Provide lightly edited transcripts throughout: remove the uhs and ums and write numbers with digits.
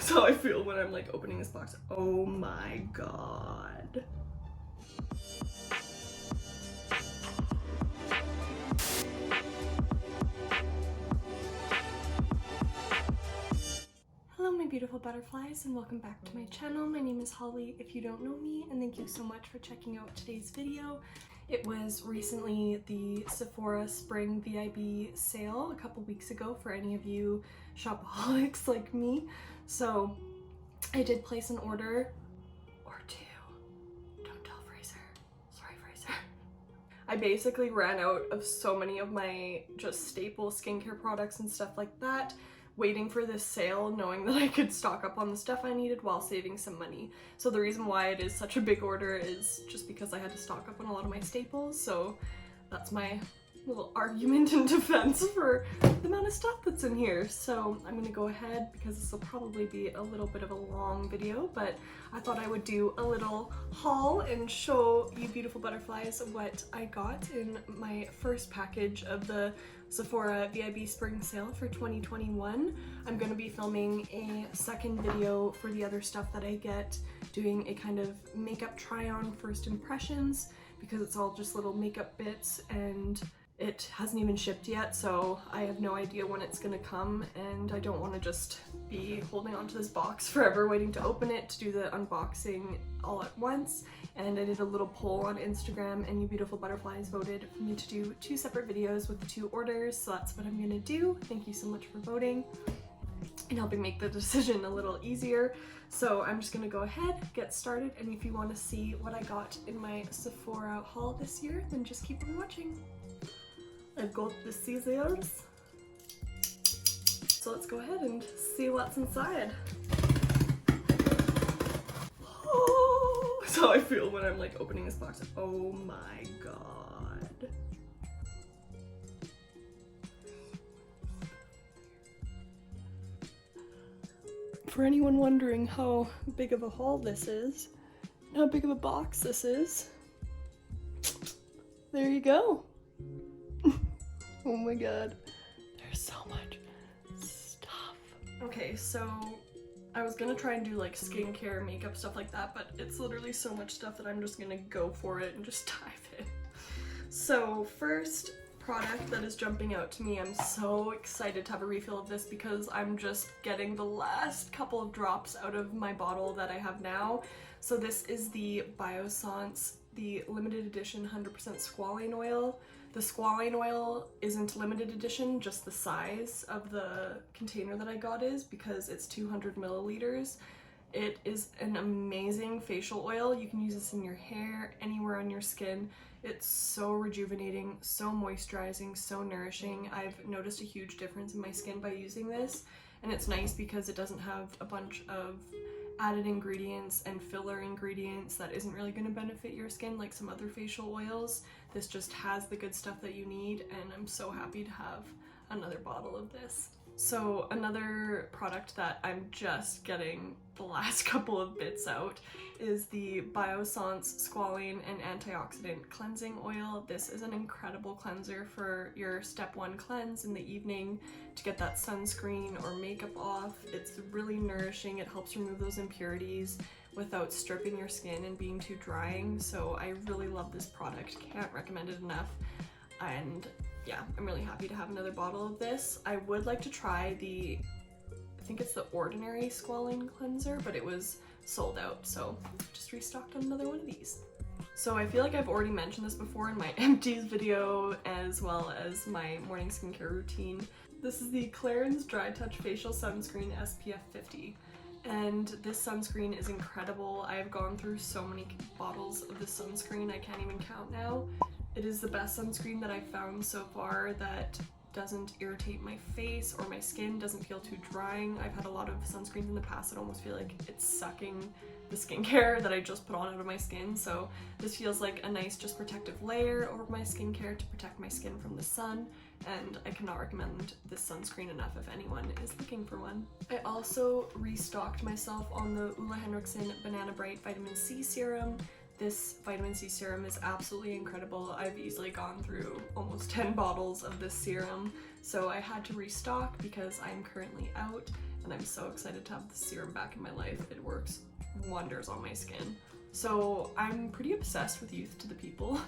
That's how I feel when I'm like opening this box. Oh my god. Hello my beautiful butterflies and welcome back to my channel. My name is Holly if you don't know me, and thank you so much for checking out today's video. It was recently the Sephora Spring VIB sale a couple weeks ago for any of you shopaholics like me. So I did place an order or two. Don't tell Fraser. Sorry, Fraser. I basically ran out of so many of my just staple skincare products and stuff like that, waiting for this sale, knowing that I could stock up on the stuff I needed while saving some money. So the reason why it is such a big order is just because I had to stock up on a lot of my staples, so that's my little argument in defense for the amount of stuff that's in here. So I'm gonna go ahead, because this will probably be a little bit of a long video, but I thought I would do a little haul and show you beautiful butterflies what I got in my first package of the Sephora VIB Spring Sale for 2021. I'm going to be filming a second video for the other stuff that I get, doing a kind of makeup try-on first impressions, because it's all just little makeup bits and it hasn't even shipped yet, so I have no idea when it's gonna come, and I don't want to just be holding onto this box forever waiting to open it to do the unboxing all at once. And I did a little poll on Instagram, and you beautiful butterflies voted for me to do 2 separate videos with the 2 orders, so that's what I'm gonna do. Thank you so much for voting and helping make the decision a little easier. So I'm just gonna go ahead, get started, and if you want to see what I got in my Sephora haul this year, then just keep on watching. I've got the scissors, so let's go ahead and see what's inside. Oh, that's how I feel when I'm like opening this box. Oh my god. For anyone wondering how big of a haul this is, and how big of a box this is, there you go. Oh my god, there's so much stuff. Okay, so I was gonna try and do like skincare, makeup, stuff like that, but it's literally so much stuff that I'm just gonna go for it and just dive in. So first product that is jumping out to me, I'm so excited to have a refill of this because I'm just getting the last couple of drops out of my bottle that I have now. So this is the Biossance, the limited edition 100% squalane oil. The squalane oil isn't limited edition, just the size of the container that I got is, because it's 200 milliliters. It is an amazing facial oil. You can use this in your hair, anywhere on your skin. It's so rejuvenating, so moisturizing, so nourishing. I've noticed a huge difference in my skin by using this, and it's nice because it doesn't have a bunch of added ingredients and filler ingredients that isn't really going to benefit your skin like some other facial oils. This just has the good stuff that you need, and I'm so happy to have another bottle of this. So another product that I'm just getting the last couple of bits out is the Biossance Squalane and Antioxidant Cleansing Oil. This is an incredible cleanser for your step 1 cleanse in the evening to get that sunscreen or makeup off. It's really nourishing. It helps remove those impurities without stripping your skin and being too drying. So I really love this product. Can't recommend it enough. And yeah, I'm really happy to have another bottle of this. I would like to try the, I think it's the Ordinary Squalane Cleanser, but it was sold out, so just restocked on another one of these. So I feel like I've already mentioned this before in my empties video as well as my morning skincare routine. This is the Clarins Dry Touch Facial Sunscreen SPF 50. And this sunscreen is incredible. I've gone through so many bottles of this sunscreen, I can't even count now. It is the best sunscreen that I've found so far that doesn't irritate my face or my skin, doesn't feel too drying. I've had a lot of sunscreens in the past that almost feel like it's sucking the skincare that I just put on out of my skin, so this feels like a nice just protective layer over my skincare to protect my skin from the sun, and I cannot recommend this sunscreen enough if anyone is looking for one. I also restocked myself on the Olehenriksen Banana Bright Vitamin C Serum. This vitamin C serum is absolutely incredible. I've easily gone through almost 10 bottles of this serum, so I had to restock because I'm currently out and I'm so excited to have the serum back in my life. It works wonders on my skin. So I'm pretty obsessed with Youth to the People.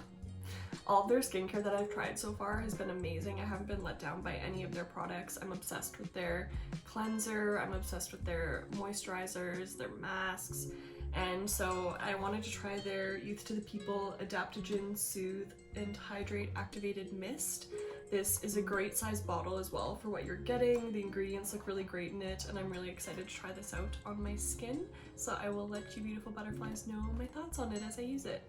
All of their skincare that I've tried so far has been amazing. I haven't been let down by any of their products. I'm obsessed with their cleanser, I'm obsessed with their moisturizers, their masks, and so I wanted to try their Youth to the People Adaptogen Soothe and Hydrate Activated Mist. This is a great size bottle as well for what you're getting. The ingredients look really great in it, and I'm really excited to try this out on my skin. So I will let you beautiful butterflies know my thoughts on it as I use it.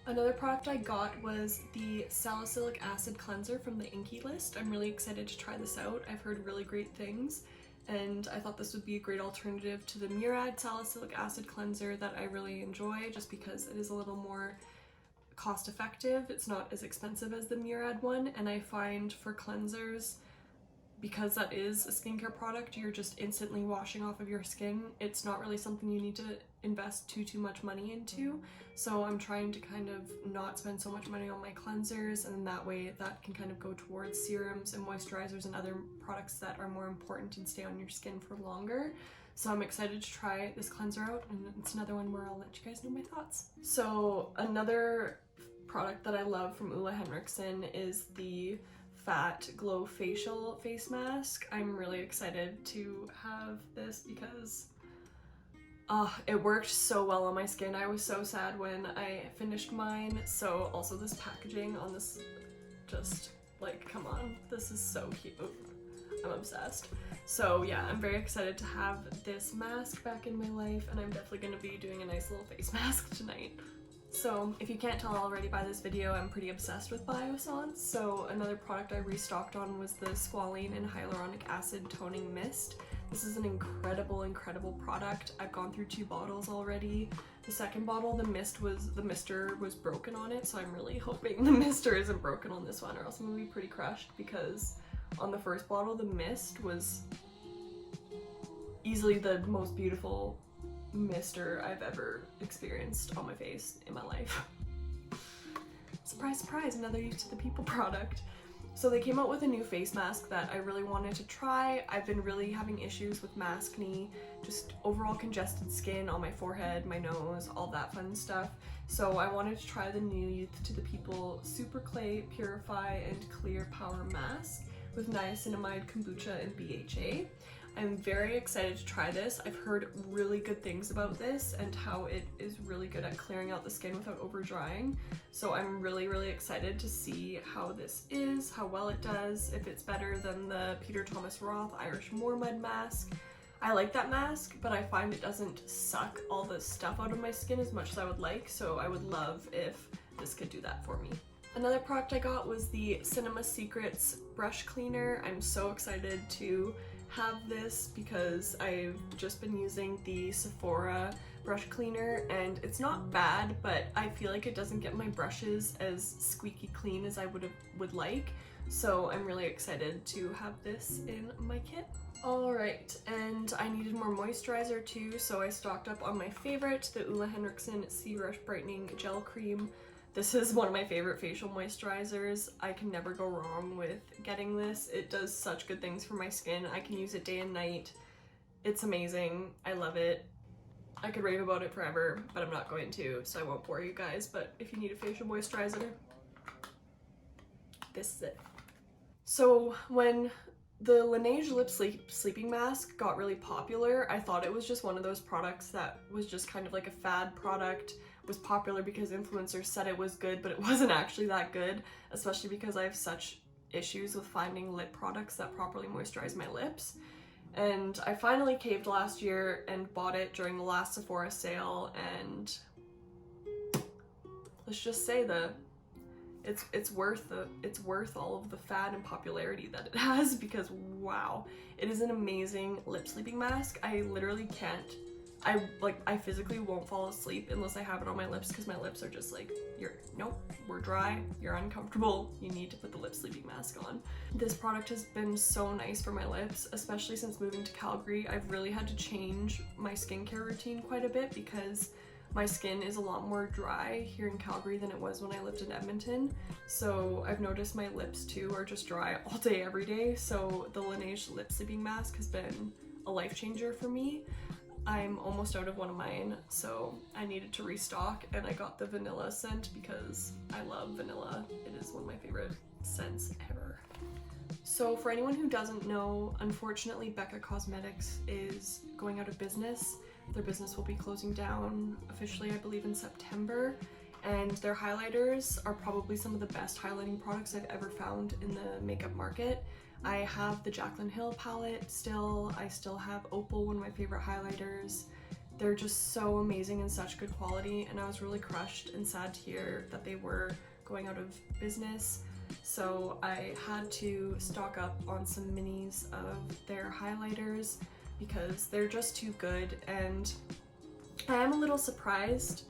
Another product I got was the Salicylic Acid Cleanser from the INKEY list. I'm really excited to try this out. I've heard really great things, and I thought this would be a great alternative to the Murad Salicylic Acid Cleanser that I really enjoy, just because it is a little more cost effective. It's not as expensive as the Murad one, and I find for cleansers, because that is a skincare product, you're just instantly washing off of your skin. It's not really something you need to invest too much money into. So I'm trying to kind of not spend so much money on my cleansers, and that way that can kind of go towards serums and moisturizers and other products that are more important and stay on your skin for longer. So I'm excited to try this cleanser out, and it's another one where I'll let you guys know my thoughts. So another product that I love from Olehenriksen is the Fat Glow Facial Face Mask. I'm really excited to have this because it worked so well on my skin. I was so sad when I finished mine. So also this packaging on this, just like, come on, this is so cute. I'm obsessed. So yeah, I'm very excited to have this mask back in my life, and I'm definitely going to be doing a nice little face mask tonight. So if you can't tell already by this video, I'm pretty obsessed with Biossance. So another product I restocked on was the Squalane and Hyaluronic Acid Toning Mist. This is an incredible product. I've gone through 2 bottles already. The second bottle, the mister was broken on it, so I'm really hoping the mister isn't broken on this one, or else I'm gonna be pretty crushed, because on the first bottle, the mist was easily the most beautiful mister I've ever experienced on my face in my life. Surprise, surprise, another Youth to the People product. So they came out with a new face mask that I really wanted to try. I've been really having issues with maskne, just overall congested skin on my forehead, my nose, all that fun stuff. So I wanted to try the new Youth to the People Super Clay Purify and Clear Power Mask with niacinamide, kombucha, and BHA. I'm very excited to try this. I've heard really good things about this and how it is really good at clearing out the skin without over drying. So I'm really excited to see how this is, how well it does, if it's better than the Peter Thomas Roth Irish Moor Mud mask. I like that mask, but I find it doesn't suck all the stuff out of my skin as much as I would like, so I would love if this could do that for me. Another product I got was the Cinema Secrets brush cleaner. I'm so excited to have this because I've just been using the Sephora brush cleaner, and it's not bad, but I feel like it doesn't get my brushes as squeaky clean as I would like. So I'm really excited to have this in my kit. Alright, and I needed more moisturizer too, so I stocked up on my favorite, the Olehenriksen Sea Rush Brightening Gel Cream. This is one of my favorite facial moisturizers. I can never go wrong with getting this. It does such good things for my skin. I can use it day and night. It's amazing. I love it. I could rave about it forever, but I'm not going to, so I won't bore you guys. But if you need a facial moisturizer, this is it. So when the Laneige Lip Sleeping Mask got really popular, I thought it was just one of those products that was just kind of like a fad product, was popular because influencers said it was good, but it wasn't actually that good, especially because I have such issues with finding lip products that properly moisturize my lips. And I finally caved last year and bought it during the last Sephora sale, and let's just say that it's worth all of the fad and popularity that it has, because wow, it is an amazing lip sleeping mask. I literally can't, I physically won't fall asleep unless I have it on my lips, because my lips are just like, nope, we're dry, you're uncomfortable, you need to put the lip sleeping mask on. This product has been so nice for my lips, especially since moving to Calgary. I've really had to change my skincare routine quite a bit because my skin is a lot more dry here in Calgary than it was when I lived in Edmonton. So I've noticed my lips too are just dry all day, every day. So the Laneige Lip Sleeping Mask has been a life changer for me. I'm almost out of one of mine, so I needed to restock, and I got the vanilla scent because I love vanilla. It is one of my favorite scents ever. So for anyone who doesn't know, unfortunately Becca Cosmetics is going out of business. Their business will be closing down officially, I believe, in September, and their highlighters are probably some of the best highlighting products I've ever found in the makeup market. I have the Jaclyn Hill palette still. I still have Opal, one of my favorite highlighters. They're just so amazing and such good quality, and I was really crushed and sad to hear that they were going out of business. So I had to stock up on some minis of their highlighters because they're just too good, and I am a little surprised.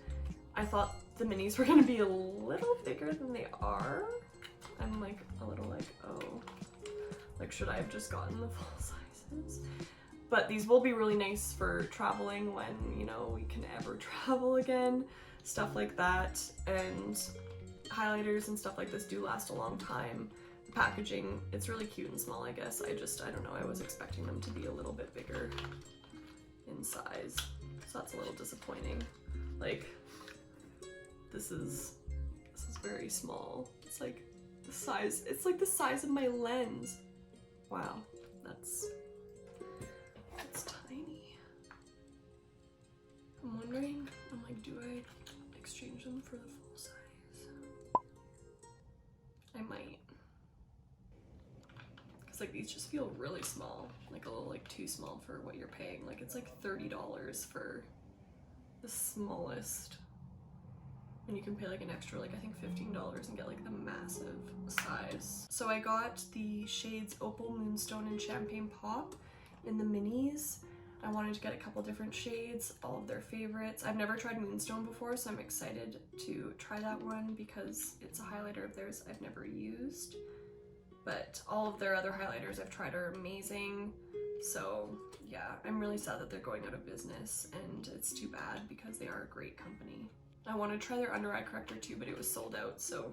I thought the minis were going to be a little bigger than they are. I'm like a little like, oh, like should I have just gotten the full sizes? But these will be really nice for traveling when, you know, we can ever travel again, stuff like that. And highlighters and stuff like this do last a long time. The packaging, it's really cute and small, I guess. I don't know, I was expecting them to be a little bit bigger in size, so that's a little disappointing. Like, this is very small. It's like the size, it's like the size of my lens. Wow, that's tiny. I'm wondering, I'm like, do I exchange them for the full size? I might. Cause like these just feel really small, like a little like too small for what you're paying. Like it's like $30 for the smallest. And you can pay like an extra, like I think $15 and get like the massive size. So I got the shades Opal, Moonstone, and Champagne Pop in the minis. I wanted to get a couple different shades, all of their favorites. I've never tried Moonstone before, so I'm excited to try that one because it's a highlighter of theirs I've never used. But all of their other highlighters I've tried are amazing. So yeah, I'm really sad that they're going out of business, and it's too bad because they are a great company. I wanted to try their under eye corrector too, but it was sold out, so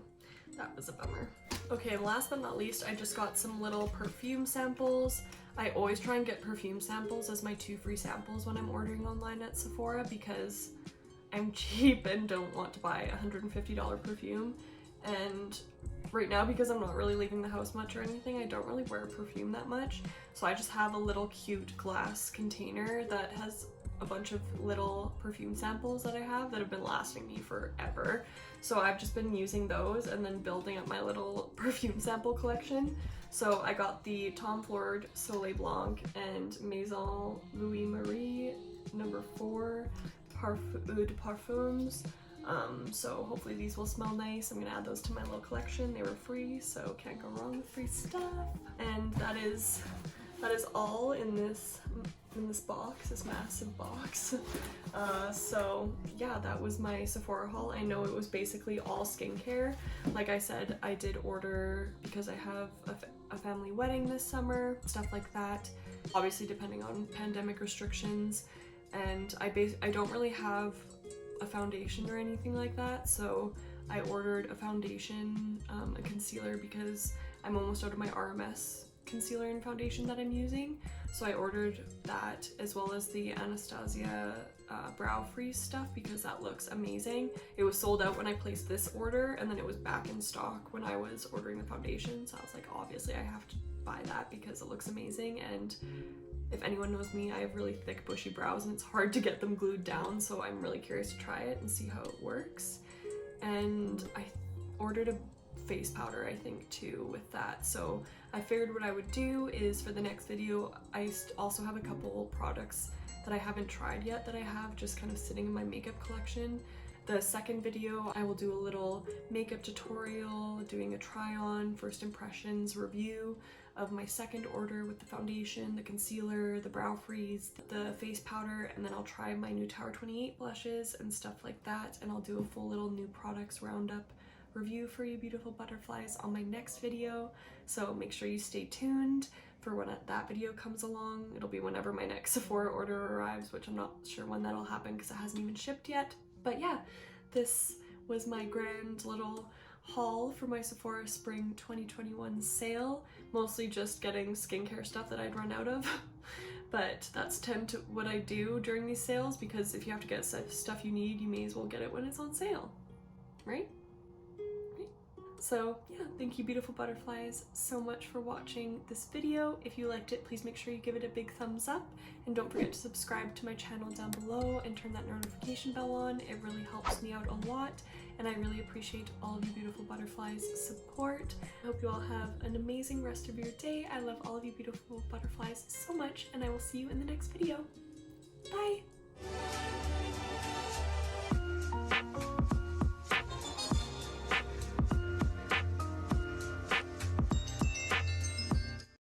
that was a bummer. Okay, last but not least, I just got some little perfume samples. I always try and get perfume samples as my 2 free samples when I'm ordering online at Sephora because I'm cheap and don't want to buy a $150 perfume. And right now, because I'm not really leaving the house much or anything, I don't really wear perfume that much. So I just have a little cute glass container that has a bunch of little perfume samples that I have that have been lasting me forever. So I've just been using those and then building up my little perfume sample collection. So I got the Tom Ford Soleil Blanc and Maison Louis Marie No. 4 Eau de Parfums. So hopefully these will smell nice. I'm gonna add those to my little collection. They were free, so can't go wrong with free stuff. And that is all in this box, this massive box. So yeah, that was my Sephora haul. I know it was basically all skincare. Like I said, I did order because I have a family wedding this summer, stuff like that. Obviously depending on pandemic restrictions, and I don't really have a foundation or anything like that, so I ordered a foundation, a concealer, because I'm almost out of my RMS concealer and foundation that I'm using. So I ordered that, as well as the Anastasia brow freeze stuff, because that looks amazing. It was sold out when I placed this order, and then it was back in stock when I was ordering the foundation, so I was like, obviously I have to buy that because it looks amazing. And if anyone knows me, I have really thick bushy brows and it's hard to get them glued down, so I'm really curious to try it and see how it works. And I ordered a face powder, I think, too, with that. So I figured what I would do is, for the next video, I also have a couple products that I haven't tried yet that I have just kind of sitting in my makeup collection. The second video, I will do a little makeup tutorial, doing a try on, first impressions review of my second order with the foundation, the concealer, the brow freeze, the face powder, and then I'll try my new Tower 28 blushes and stuff like that, and I'll do a full little new products roundup review for you beautiful butterflies on my next video. So make sure you stay tuned for when that video comes along. It'll be whenever my next Sephora order arrives, which I'm not sure when that'll happen because it hasn't even shipped yet. But yeah, this was my grand little haul for my Sephora Spring 2021 sale. Mostly just getting skincare stuff that I'd run out of. but that's tend to what I do during these sales, because if you have to get stuff you need, you may as well get it when it's on sale, right? So yeah, thank you beautiful butterflies so much for watching this video. If you liked it, please make sure you give it a big thumbs up, and don't forget to subscribe to my channel down below and turn that notification bell on. It really helps me out a lot, and I really appreciate all of you beautiful butterflies' support. I hope you all have an amazing rest of your day. I love all of you beautiful butterflies so much, and I will see you in the next video.